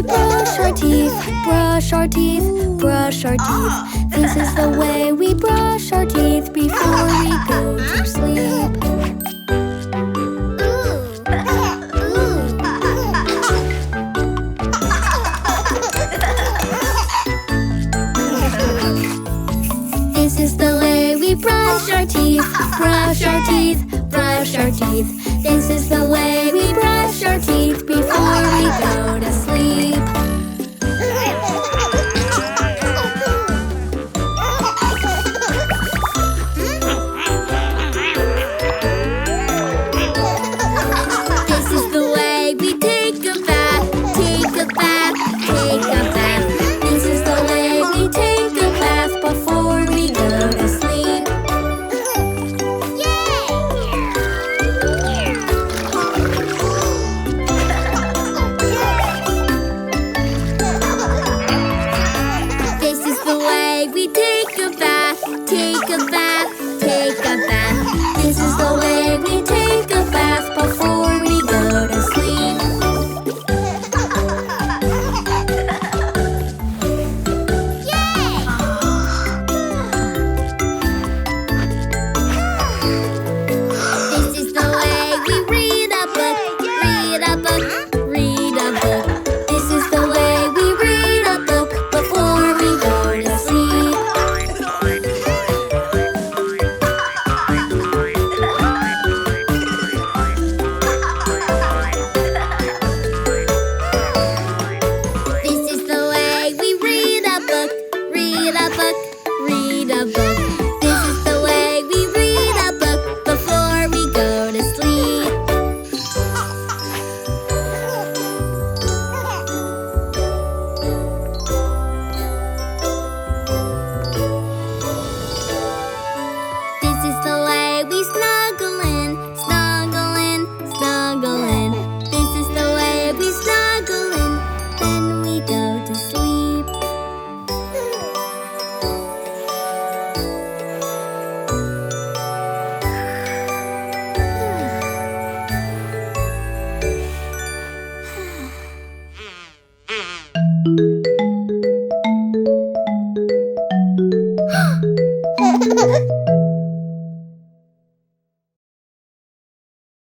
we brush our teeth, brush our teeth, brush our teeth. This is the way we brush our teeth before we go to sleep. This is the way we brush our teeth, brush our teeth, brush our teeth. This is the way we brush our teeth before we go to sleep.